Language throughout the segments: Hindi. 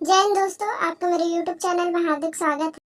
जय हिंद दोस्तों, आपका मेरे YouTube चैनल में हार्दिक स्वागत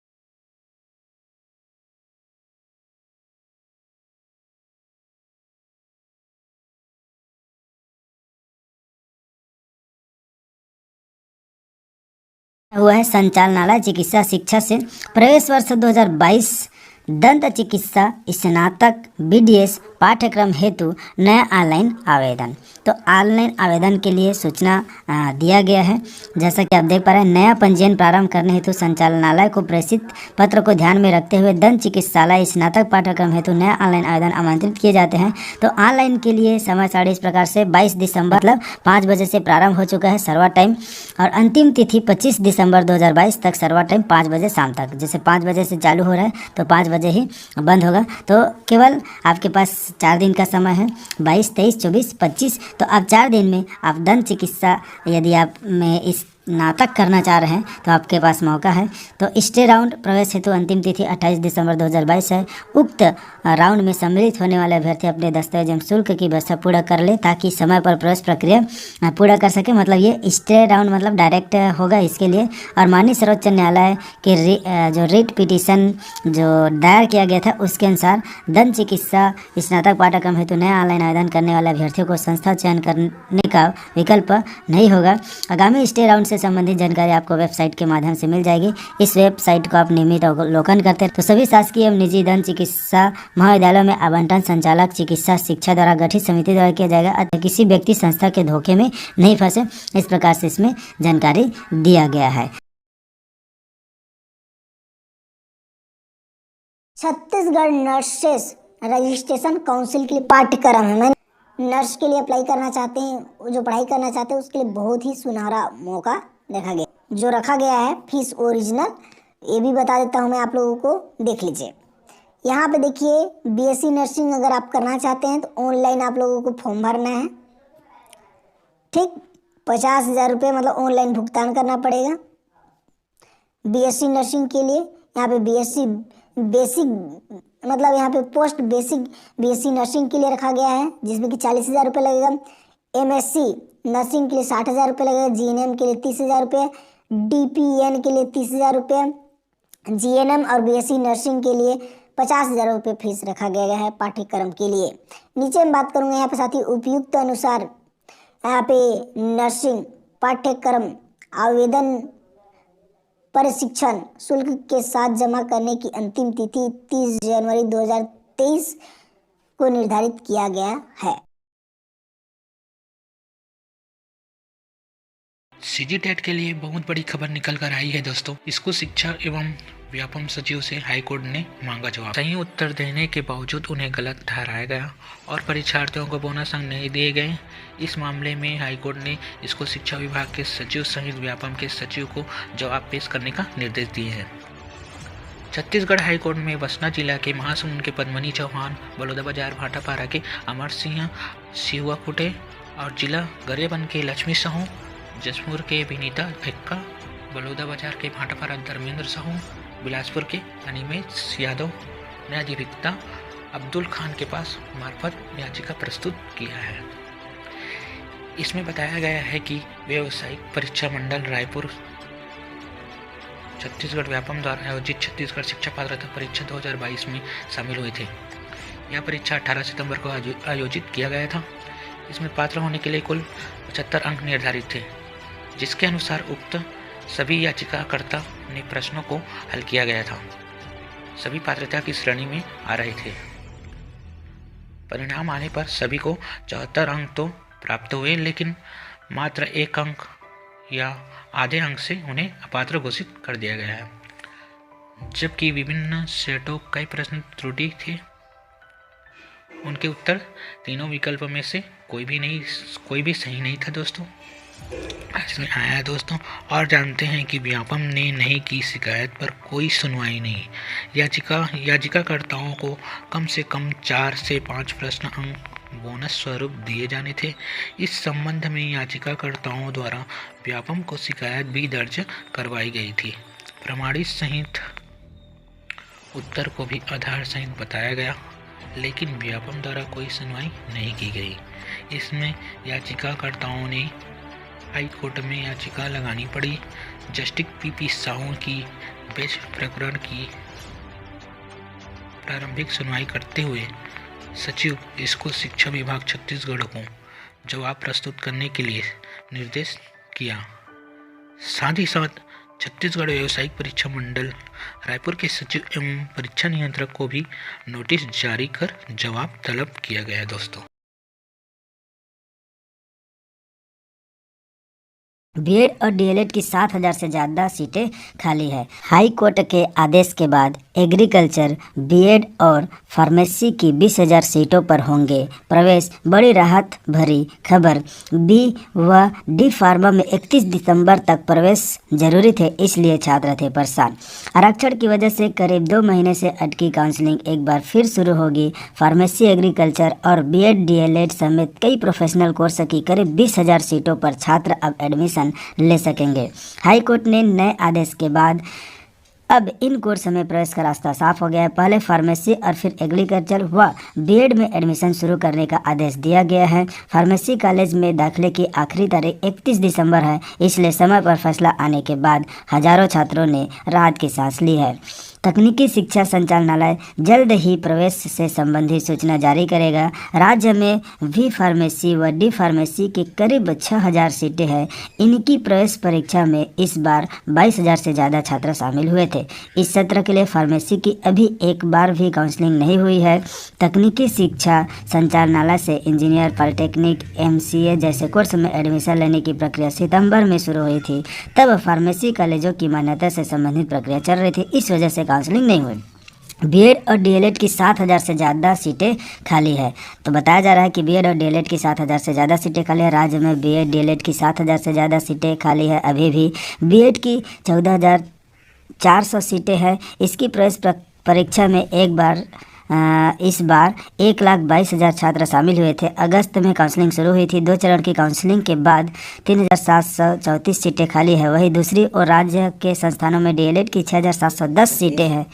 है। हुआ है संचालनालय चिकित्सा शिक्षा से प्रवेश वर्ष 2022 दंत चिकित्सा स्नातक BDS पाठ्यक्रम हेतु नया ऑनलाइन आवेदन। तो ऑनलाइन आवेदन के लिए सूचना दिया गया है। जैसा कि आप देख पा रहे हैं, नया पंजीयन प्रारंभ करने हेतु संचालनालय को प्रेषित पत्र को ध्यान में रखते हुए दंत चिकित्सालय स्नातक पाठ्यक्रम हेतु नया ऑनलाइन आवेदन आमंत्रित किए जाते हैं। तो ऑनलाइन के लिए समय सारणी इस प्रकार से 22 दिसंबर मतलब 5 बजे से प्रारंभ हो चुका है सर्वर टाइम, और अंतिम तिथि 25 दिसंबर 2022 तक सर्वर टाइम 5 बजे शाम तक। जैसे 5 बजे से चालू हो रहा है तो 5 बजे ही बंद होगा। तो केवल आपके पास 4 दिन का समय है, 22, 23, 24, 25। तो अब 4 दिन में आप दंत चिकित्सा यदि आप में इस स्नातक करना चाह रहे हैं तो आपके पास मौका है। तो स्टे राउंड प्रवेश हेतु अंतिम तिथि 28 दिसंबर 2022 है। उक्त राउंड में सम्मिलित होने वाले अभ्यर्थी अपने दस्तावेज एवं शुल्क की व्यवस्था पूरा कर ले ताकि समय पर प्रवेश प्रक्रिया पूरा कर सके। मतलब ये स्टे राउंड मतलब डायरेक्ट होगा इसके लिए। और माननीय सर्वोच्च न्यायालय के जो रिट पिटीशन जो दायर किया गया था उसके अनुसार दंत चिकित्सा स्नातक पाठ्यक्रम हेतु नया ऑनलाइन आवेदन करने वाले अभ्यर्थियों को संस्था चयन करने का विकल्प नहीं होगा। आगामी स्टे राउंड से संबंधित जानकारी आपको वेबसाइट के माध्यम से मिल जाएगी। इस वेबसाइट को आप नियमित अवलोकन करते हैं। तो सभी शासकीय एवं निजी दंत चिकित्सा महाविद्यालयों में आवंटन संचालक चिकित्सा शिक्षा द्वारा गठित समिति द्वारा किया जाएगा अतः किसी व्यक्ति संस्था के धोखे में नहीं फंसे। इस प्रकार से इसमें जानकारी दिया गया है। छत्तीसगढ़ नर्सेस रजिस्ट्रेशन काउंसिल के लिए पाठ्यक्रम है। मैं नर्स के लिए अप्लाई करना चाहते हैं, जो पढ़ाई करना चाहते हैं उसके लिए बहुत ही सुनहरा मौका देखा गया। जो रखा गया है फीस ओरिजिनल, ये भी बता देता हूँ मैं आप लोगों को, देख लीजिए। यहाँ पे देखिए, BSc नर्सिंग अगर आप करना चाहते हैं तो ऑनलाइन आप लोगों को फॉर्म भरना है। ठीक, 50,000 रुपये मतलब ऑनलाइन भुगतान करना पड़ेगा। BSc नर्सिंग के लिए यहाँ पे BSc बेसिक मतलब यहाँ पे पोस्ट बेसिक BSc नर्सिंग के लिए रखा गया है जिसमें कि 40,000 रुपये लगेगा। MSc नर्सिंग के लिए 60,000 रुपये लगेगा। GNM के लिए 30,000 रुपये। DPN के लिए 30,000 रुपये। GNM और BSc नर्सिंग के लिए 50,000 रुपये फीस रखा गया है पाठ्यक्रम के लिए। नीचे मैं बात करूँगा यहाँ पे साथी उपयुक्त अनुसार यहाँ पे नर्सिंग पाठ्यक्रम आवेदन प्रशिक्षण शुल्क के साथ जमा करने की अंतिम तिथि 30 जनवरी 2023 को निर्धारित किया गया है। CGTET के लिए बहुत बड़ी खबर निकल कर आई है दोस्तों। स्कूल शिक्षा एवं व्यापम सचिव से हाईकोर्ट ने मांगा जवाब। सही उत्तर देने के बावजूद उन्हें गलत ठहराया गया और परीक्षार्थियों को बोनस अंक नहीं दिए गए। इस मामले में हाईकोर्ट ने स्कूल शिक्षा विभाग के सचिव सहित व्यापम के सचिव को जवाब पेश करने का निर्देश दिए हैं। छत्तीसगढ़ हाईकोर्ट में बसना जिला के महासमुंद के पद्मनी चौहान, बलौदा बाजार भाटापारा के अमर सिंह सिहुआकुटे और जिला गरियाबंद के लक्ष्मी साहू, जसपुर के विनीता भिक्का, बलौदा बाजार के भाटापारा धर्मेंद्र साहू, बिलासपुर के अनिमेश यादव ने अधिवक्ता अब्दुल खान के पास मार्फत याचिका प्रस्तुत किया है। इसमें बताया गया है कि व्यावसायिक परीक्षा मंडल रायपुर छत्तीसगढ़ व्यापम द्वारा आयोजित छत्तीसगढ़ शिक्षा पात्रता परीक्षा 2022 में शामिल हुए थे। यह परीक्षा 18 सितंबर को आयोजित किया गया था। इसमें पात्र होने के लिए कुल 75 अंक निर्धारित थे, जिसके अनुसार उक्त सभी याचिकाकर्ता ने प्रश्नों को हल किया गया था। सभी पात्रता की श्रेणी में आ रहे थे। परिणाम आने पर सभी को 74 अंक तो प्राप्त हुए, लेकिन मात्र 1 अंक या आधे अंक से उन्हें अपात्र घोषित कर दिया गया है। जबकि विभिन्न सेटों कई प्रश्न त्रुटि थे। उनके उत्तर तीनों विकल्प में से कोई भी सही नहीं था दोस्तों। इसमें आया है दोस्तों। और जानते हैं कि व्यापम ने नहीं की शिकायत पर कोई सुनवाई नहीं। याचिकाकर्ताओं को कम से कम 4 से 5 प्रश्न अंक बोनस स्वरूप दिए जाने थे। इस संबंध में याचिकाकर्ताओं द्वारा व्यापम को शिकायत भी दर्ज करवाई गई थी। प्रमाणित सहित उत्तर को भी आधार सहित बताया गया, लेकिन व्यापम द्वारा कोई सुनवाई नहीं की गई। इसमें याचिकाकर्ताओं ने हाई कोर्ट में याचिका लगानी पड़ी। जस्टिस पीपी साहू की बेंच प्रकरण की प्रारंभिक सुनवाई करते हुए सचिव स्कूल शिक्षा विभाग छत्तीसगढ़ को जवाब प्रस्तुत करने के लिए निर्देश किया। साथ ही साथ छत्तीसगढ़ व्यावसायिक परीक्षा मंडल रायपुर के सचिव एवं परीक्षा नियंत्रक को भी नोटिस जारी कर जवाब तलब किया गया है दोस्तों। बीएड और डीएलएड की 7,000 से ज़्यादा सीटें खाली है। हाई कोर्ट के आदेश के बाद एग्रीकल्चर, बीएड और फार्मेसी की 20,000 सीटों पर होंगे प्रवेश। बड़ी राहत भरी खबर। बी व डी फार्मा में 31 दिसंबर तक प्रवेश जरूरी थे, इसलिए छात्र थे परेशान। आरक्षण की वजह से करीब 2 महीने से अटकी काउंसलिंग एक बार फिर शुरू होगी। फार्मेसी, एग्रीकल्चर और बीएड, डीएलएड समेत कई प्रोफेशनल कोर्स की करीब 20,000 सीटों पर छात्र अब एडमिशन ले सकेंगे। हाई कोर्ट ने नए आदेश के बाद अब इन कोर्स में प्रवेश का रास्ता साफ हो गया है। पहले फार्मेसी और फिर एग्रीकल्चर व बीएड में एडमिशन शुरू करने का आदेश दिया गया है। फार्मेसी कॉलेज में दाखिले की आखिरी तारीख 31 दिसंबर है, इसलिए समय पर फैसला आने के बाद हजारों छात्रों ने राहत की सांस ली है। तकनीकी शिक्षा संचालनालय जल्द ही प्रवेश से संबंधित सूचना जारी करेगा। राज्य में भी फार्मेसी व डी फार्मेसी की करीब 6,000 सीटें हैं। इनकी प्रवेश परीक्षा में इस बार 22,000 से ज़्यादा छात्र शामिल हुए थे। इस सत्र के लिए फार्मेसी की अभी एक बार भी काउंसलिंग नहीं हुई है। तकनीकी शिक्षा संचालनालय से इंजीनियर, पॉलिटेक्निक, एमसीए जैसे कोर्स में एडमिशन लेने की प्रक्रिया सितंबर में शुरू हुई थी। तब फार्मेसी कॉलेजों की मान्यता से संबंधित प्रक्रिया चल रही थी, इस वजह से काउंसलिंग नहीं हुई। बीएड और डीएलएड की 7,000 से ज़्यादा सीटें खाली है। तो बताया जा रहा है कि बीएड और डीएलएड की 7,000 से ज़्यादा सीटें खाली है। राज्य में बीएड डीएलएड की 7,000 से ज़्यादा सीटें खाली है। अभी भी बीएड की 14,400 सीटें हैं। इसकी प्रवेश परीक्षा में इस बार 1,22,000 छात्र शामिल हुए थे। अगस्त में काउंसलिंग शुरू हुई थी। 2 चरण की काउंसलिंग के बाद 3,734 सीटें खाली है। वहीं दूसरी ओर राज्य के संस्थानों में डीएलएड की 6,710 सीटें हैं।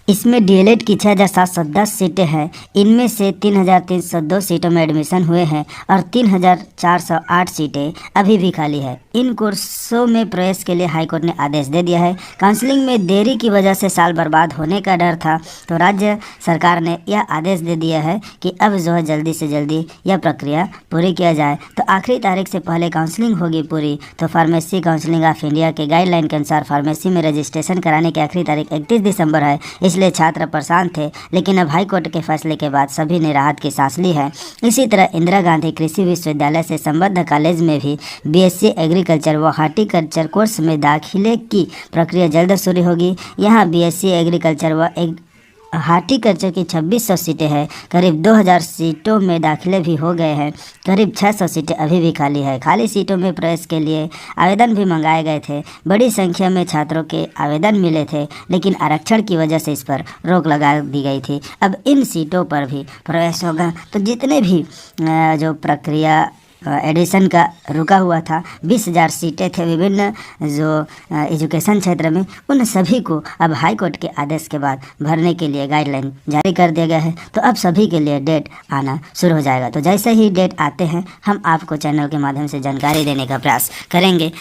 इसमें डीएलएड की 6,710 सीटें हैं। इनमें से 3,302 सीटों में एडमिशन हुए हैं और 3,408 सीटें अभी भी खाली है। इन कोर्सों में प्रवेश के लिए हाईकोर्ट ने आदेश दे दिया है। काउंसलिंग में देरी की वजह से साल बर्बाद होने का डर था, तो राज्य सरकार ने यह आदेश दे दिया है कि अब जो है जल्दी से जल्दी यह प्रक्रिया पूरी किया जाए। तो आखिरी तारीख से पहले काउंसलिंग होगी पूरी। तो फार्मेसी काउंसलिंग ऑफ इंडिया के गाइडलाइन के अनुसार फार्मेसी में रजिस्ट्रेशन कराने की आखिरी तारीख 31 दिसंबर है। इसलिए छात्र परेशान थे, लेकिन अब हाईकोर्ट के फैसले के बाद सभी ने राहत की सांस ली है। इसी तरह इंदिरा गांधी कृषि विश्वविद्यालय से संबद्ध कॉलेज में भी बीएससी एग्रीकल्चर व हॉर्टिकल्चर कोर्स में दाखिले की प्रक्रिया जल्द शुरू होगी। यहाँ बीएससी एग्रीकल्चर व हार्टिकल्चर की 2,600 सीटें हैं। करीब 2,000 सीटों में दाखिले भी हो गए हैं। करीब 600 सीटें अभी भी खाली है। खाली सीटों में प्रवेश के लिए आवेदन भी मंगाए गए थे। बड़ी संख्या में छात्रों के आवेदन मिले थे, लेकिन आरक्षण की वजह से इस पर रोक लगा दी गई थी। अब इन सीटों पर भी प्रवेश होगा। तो जितने भी जो प्रक्रिया एडिशन का रुका हुआ था, 20,000 सीटें थे विभिन्न जो एजुकेशन क्षेत्र में, उन सभी को अब हाई कोर्ट के आदेश के बाद भरने के लिए गाइडलाइन जारी कर दिया गया है। तो अब सभी के लिए डेट आना शुरू हो जाएगा। तो जैसे ही डेट आते हैं हम आपको चैनल के माध्यम से जानकारी देने का प्रयास करेंगे।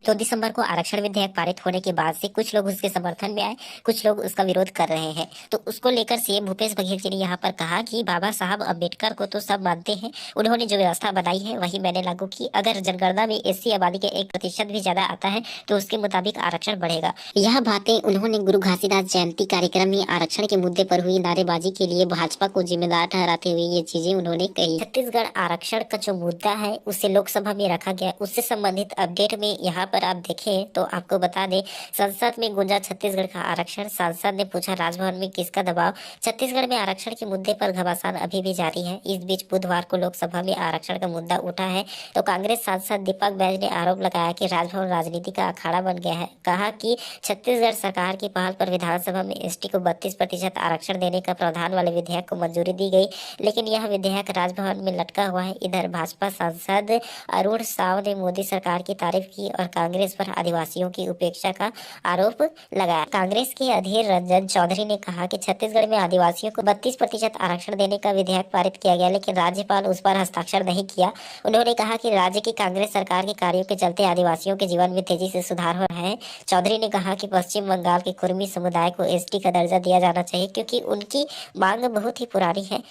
2 दिसंबर को आरक्षण विधेयक पारित होने के बाद से कुछ लोग उसके समर्थन में आए, कुछ लोग उसका विरोध कर रहे हैं। तो उसको लेकर सीएम भूपेश बघेल जी ने यहाँ पर कहा कि बाबा साहब अम्बेडकर को तो सब मानते हैं, उन्होंने जो व्यवस्था बनाई है वही मैंने लागू की। अगर जनगणना में एससी आबादी के 1% भी ज्यादा आता है तो उसके मुताबिक आरक्षण बढ़ेगा। यह बातें उन्होंने गुरु घासीदास जयंती कार्यक्रम में आरक्षण के मुद्दे पर हुई नारेबाजी के लिए भाजपा को जिम्मेदार ठहराते हुए ये चीजें उन्होंने कही। छत्तीसगढ़ आरक्षण का जो मुद्दा है उसे लोकसभा में रखा गया। उससे संबंधित अपडेट में यहाँ पर आप देखें तो आपको बता दें, संसद में गूंजा छत्तीसगढ़ का आरक्षण। सांसद ने पूछा राजभवन में किसका दबाव। छत्तीसगढ़ में आरक्षण के मुद्दे पर घमासान अभी भी जारी है। इस बीच बुधवार को लोकसभा में आरक्षण का मुद्दा उठा है तो कांग्रेस सांसद दीपक बैज ने आरोप लगाया कि राजभवन राजनीति का अखाड़ा बन गया है। कहा कि छत्तीसगढ़ सरकार की पहल पर विधानसभा में एसटी को 32% आरक्षण देने का प्रावधान वाले विधेयक को मंजूरी दी गई, लेकिन यह विधेयक राजभवन में लटका हुआ है। इधर भाजपा सांसद अरुण साव ने मोदी सरकार की तारीफ की और कांग्रेस पर आदिवासियों की उपेक्षा का आरोप लगाया। कांग्रेस के अधीर रंजन चौधरी ने कहा कि छत्तीसगढ़ में आदिवासियों को 32% आरक्षण देने का विधेयक पारित किया गया, लेकिन राज्यपाल उस पर हस्ताक्षर नहीं किया। उन्होंने कहा कि राज्य की कांग्रेस सरकार के कार्यों के चलते आदिवासियों के जीवन में तेजी से सुधार हो रहा है। चौधरी ने कहा कि पश्चिम बंगाल के कुर्मी समुदाय को एसटी का दर्जा दिया जाना चाहिए, क्योंकि उनकी मांग बहुत ही पुरानी है।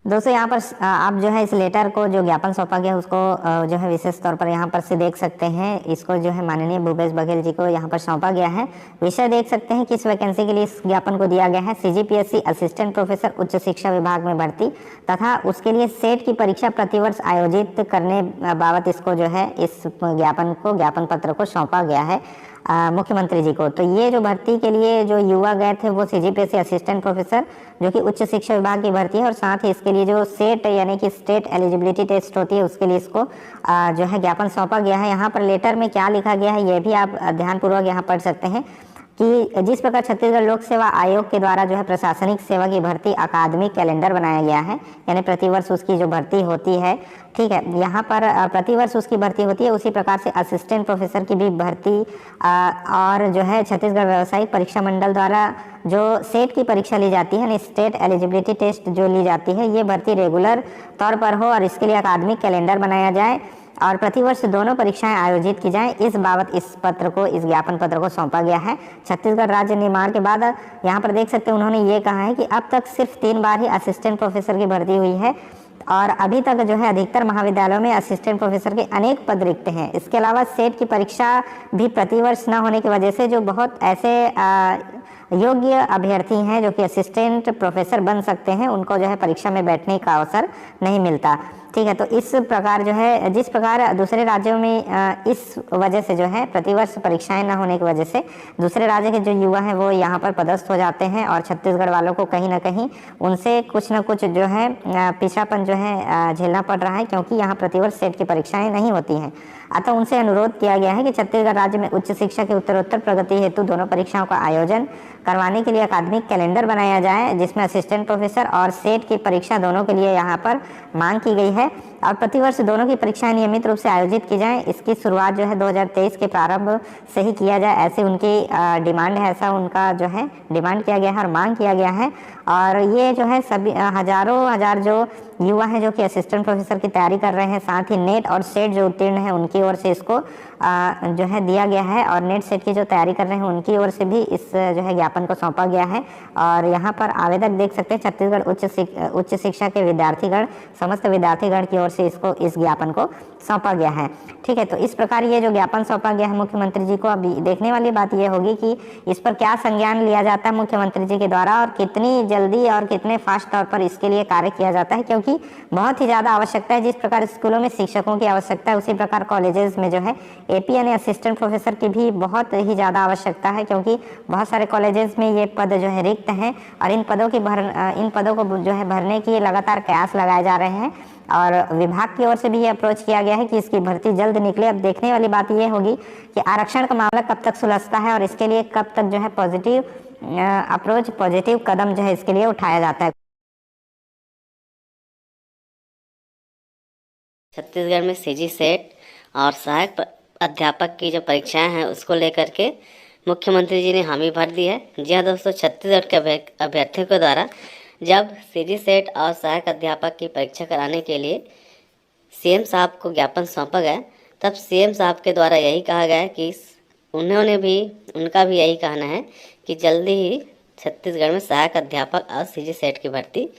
दोस्तों यहाँ पर आप जो है इस लेटर को जो ज्ञापन सौंपा गया उसको जो है विशेष तौर पर यहाँ पर से देख सकते हैं। इसको जो है माननीय भूपेश बघेल जी को यहाँ पर सौंपा गया है। विषय देख सकते हैं कि इस वैकेंसी के लिए इस ज्ञापन को दिया गया है सीजीपीएससी असिस्टेंट प्रोफेसर उच्च शिक्षा विभाग में भर्ती तथा उसके लिए सेट की परीक्षा प्रतिवर्ष आयोजित करने बाबत इसको जो है इस ज्ञापन पत्र को सौंपा गया है मुख्यमंत्री जी को। तो ये जो भर्ती के लिए जो युवा गए थे वो सीजीपीएससी असिस्टेंट प्रोफेसर जो कि उच्च शिक्षा विभाग की भर्ती है, और साथ ही इसके लिए जो सेट यानी कि स्टेट एलिजिबिलिटी टेस्ट होती है उसके लिए इसको जो है ज्ञापन सौंपा गया है। यहाँ पर लेटर में क्या लिखा गया है ये भी आप ध्यानपूर्वक यहाँ पढ़ सकते हैं कि जिस प्रकार छत्तीसगढ़ लोक सेवा आयोग के द्वारा जो है प्रशासनिक सेवा की भर्ती अकादमिक कैलेंडर बनाया गया है, यानी प्रतिवर्ष उसकी जो भर्ती होती है, ठीक है, यहाँ पर प्रतिवर्ष उसकी भर्ती होती है। उसी प्रकार से असिस्टेंट प्रोफेसर की भी भर्ती और जो है छत्तीसगढ़ व्यावसायिक परीक्षा मंडल द्वारा जो सेट की परीक्षा ली जाती है, यानी स्टेट एलिजिबिलिटी टेस्ट जो ली जाती है, ये भर्ती रेगुलर तौर पर हो और इसके लिए अकादमिक कैलेंडर बनाया जाए और प्रतिवर्ष दोनों परीक्षाएं आयोजित की जाएं। इस बाबत इस ज्ञापन पत्र को सौंपा गया है। छत्तीसगढ़ राज्य निर्माण के बाद यहाँ पर देख सकते हैं उन्होंने ये कहा है कि अब तक सिर्फ 3 बार ही असिस्टेंट प्रोफेसर की भर्ती हुई है और अभी तक जो है अधिकतर महाविद्यालयों में असिस्टेंट प्रोफेसर के अनेक पद रिक्त हैं। इसके अलावा सेट की परीक्षा भी प्रतिवर्ष न होने की वजह से जो बहुत ऐसे योग्य अभ्यर्थी हैं जो कि असिस्टेंट प्रोफेसर बन सकते हैं, उनको जो है परीक्षा में बैठने का अवसर नहीं मिलता। ठीक है, तो इस प्रकार जो है जिस प्रकार दूसरे राज्यों में इस वजह से जो है प्रतिवर्ष परीक्षाएं न होने की वजह से दूसरे राज्य के जो युवा हैं वो यहाँ पर पदस्थ हो जाते हैं और छत्तीसगढ़ वालों को कहीं ना कहीं उनसे कुछ ना कुछ जो है पिछड़ापन जो है झेलना पड़ रहा है, क्योंकि यहाँ प्रतिवर्ष सेट की परीक्षाएं नहीं होती हैं। अतः उनसे अनुरोध किया गया है कि छत्तीसगढ़ राज्य में उच्च शिक्षा की उत्तरोत्तर प्रगति हेतु दोनों परीक्षाओं का आयोजन करवाने के लिए अकादमिक कैलेंडर बनाया जाए, जिसमें असिस्टेंट प्रोफेसर और सेट की परीक्षा दोनों के लिए यहाँ पर मांग की गई है और प्रतिवर्ष दोनों की परीक्षाएं नियमित रूप से आयोजित की जाएं। इसकी शुरुआत जो है 2023 के प्रारंभ से ही किया जाए, ऐसे उनकी डिमांड है, ऐसा उनका जो है डिमांड किया गया है और मांग किया गया है। और ये जो है सभी हजार जो युवा हैं जो कि असिस्टेंट प्रोफेसर की तैयारी कर रहे हैं, साथ ही नेट और सेट जो उत्तीर्ण है उनकी ओर से इसको जो है दिया गया है और नेट सेट की जो तैयारी कर रहे हैं उनकी ओर से भी इस जो है ज्ञापन को सौंपा गया है। और यहाँ पर आवेदक देख सकते हैं छत्तीसगढ़ उच्च शिक्षा के विद्यार्थीगण, समस्त विद्यार्थीगण की ओर से इसको इस ज्ञापन को सौंपा गया है। ठीक है, तो इस प्रकार ये जो ज्ञापन सौंपा गया है मुख्यमंत्री जी को, अभी देखने वाली बात ये होगी कि इस पर क्या संज्ञान लिया जाता है मुख्यमंत्री जी के द्वारा और कितनी जल्दी और कितने फास्ट तौर पर इसके लिए कार्य किया जाता है, क्योंकि बहुत ही ज़्यादा आवश्यकता है। जिस प्रकार स्कूलों में शिक्षकों की आवश्यकता है उसी प्रकार कॉलेजेस में जो है एपी यानी असिस्टेंट प्रोफेसर की भी बहुत ही ज़्यादा आवश्यकता है, क्योंकि बहुत सारे कॉलेजेस में ये पद जो है रिक्त हैं और इन पदों को जो है भरने की लगातार प्रयास लगाए जा रहे हैं और विभाग की ओर से भी ये अप्रोच किया गया है कि इसकी भर्ती जल्द निकले। अब देखने वाली बात ये होगी कि आरक्षण का मामला कब तक सुलझता है और इसके लिए कब तक जो है पॉजिटिव कदम जो है इसके लिए उठाया जाता है। छत्तीसगढ़ में सीजी सेट और सहायक अध्यापक की जो परीक्षाएं हैं उसको लेकर के मुख्यमंत्री जी ने हामी भर दी है। जी हाँ दोस्तों, छत्तीसगढ़ के अभ्यर्थियों के द्वारा जब सीजी सेट और सहायक अध्यापक की परीक्षा कराने के लिए सीएम साहब को ज्ञापन सौंपा गया, तब सीएम साहब के द्वारा यही कहा गया कि उनका भी यही कहना है कि जल्दी ही छत्तीसगढ़ में सहायक अध्यापक और सीजी सेट की भर्ती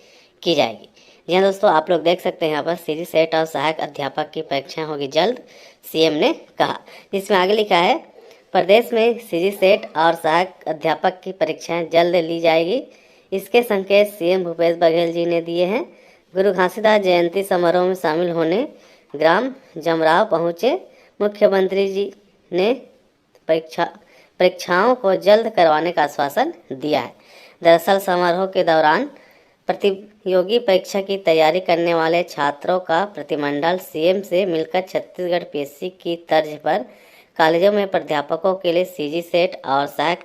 की जाएगी। जी हाँ दोस्तों, आप लोग देख सकते हैं यहाँ पर सीजी सेट और सहायक अध्यापक की परीक्षाएं होगी जल्द, सीएम ने कहा। जिसमें आगे लिखा है, प्रदेश में सीजी सेट और सहायक अध्यापक की परीक्षाएं जल्द ली जाएगी। इसके संकेत सीएम भूपेश बघेल जी ने दिए हैं। गुरु घासीदास जयंती समारोह में शामिल होने ग्राम जमराव पहुँचे मुख्यमंत्री जी ने परीक्षाओं को जल्द करवाने का आश्वासन दिया है। दरअसल समारोह के दौरान प्रतियोगी परीक्षा की तैयारी करने वाले छात्रों का प्रतिमंडल सीएम से मिलकर छत्तीसगढ़ पीएससी की तर्ज पर कॉलेजों में प्राध्यापकों के लिए सीजी सेट और सहायक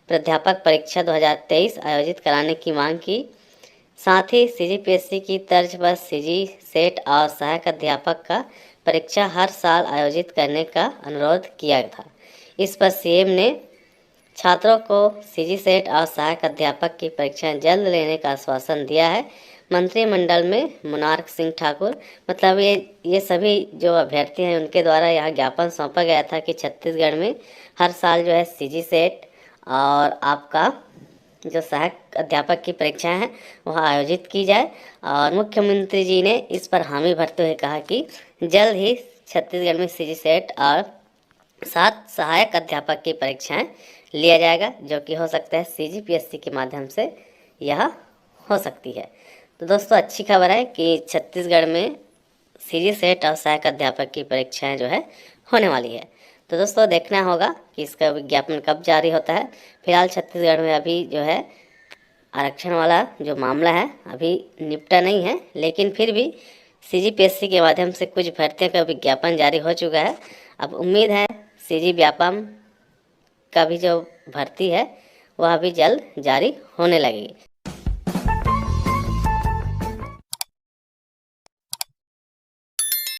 प्राध्यापक परीक्षा 2023 आयोजित कराने की मांग की। साथ ही सीजीपीएससी की तर्ज पर सीजी सेट और सहायक अध्यापक का परीक्षा हर साल आयोजित करने का अनुरोध किया था। इस पर सीएम ने छात्रों को सीजी सेट और सहायक अध्यापक की परीक्षाएं जल्द लेने का आश्वासन दिया है। मंत्रिमंडल में मुनार्क सिंह ठाकुर मतलब ये सभी जो अभ्यर्थी हैं उनके द्वारा यह ज्ञापन सौंपा गया था कि छत्तीसगढ़ में हर साल जो है सीजी सेट और आपका जो सहायक अध्यापक की परीक्षाएं हैं वह आयोजित की जाए। और मुख्यमंत्री जी ने इस पर हामी भरते हुए कहा कि जल्द ही छत्तीसगढ़ में सीजी सेट और 7 सहायक अध्यापक की परीक्षाएं लिया जाएगा, जो कि हो सकता है सीजीपीएससी के माध्यम से यह हो सकती है। तो दोस्तों अच्छी खबर है कि छत्तीसगढ़ में सीजी सेट और सहायक अध्यापक की परीक्षाएं जो है होने वाली है। तो दोस्तों देखना होगा कि इसका विज्ञापन कब जारी होता है। फिलहाल छत्तीसगढ़ में अभी जो है आरक्षण वाला जो मामला है अभी निपटा नहीं है, लेकिन फिर भी सीजीपीएससी के माध्यम से कुछ भर्तियों का विज्ञापन जारी हो चुका है। अब उम्मीद है सीजी व्यापम का भी जो भर्ती है वह भी जल्द जारी होने लगेगी।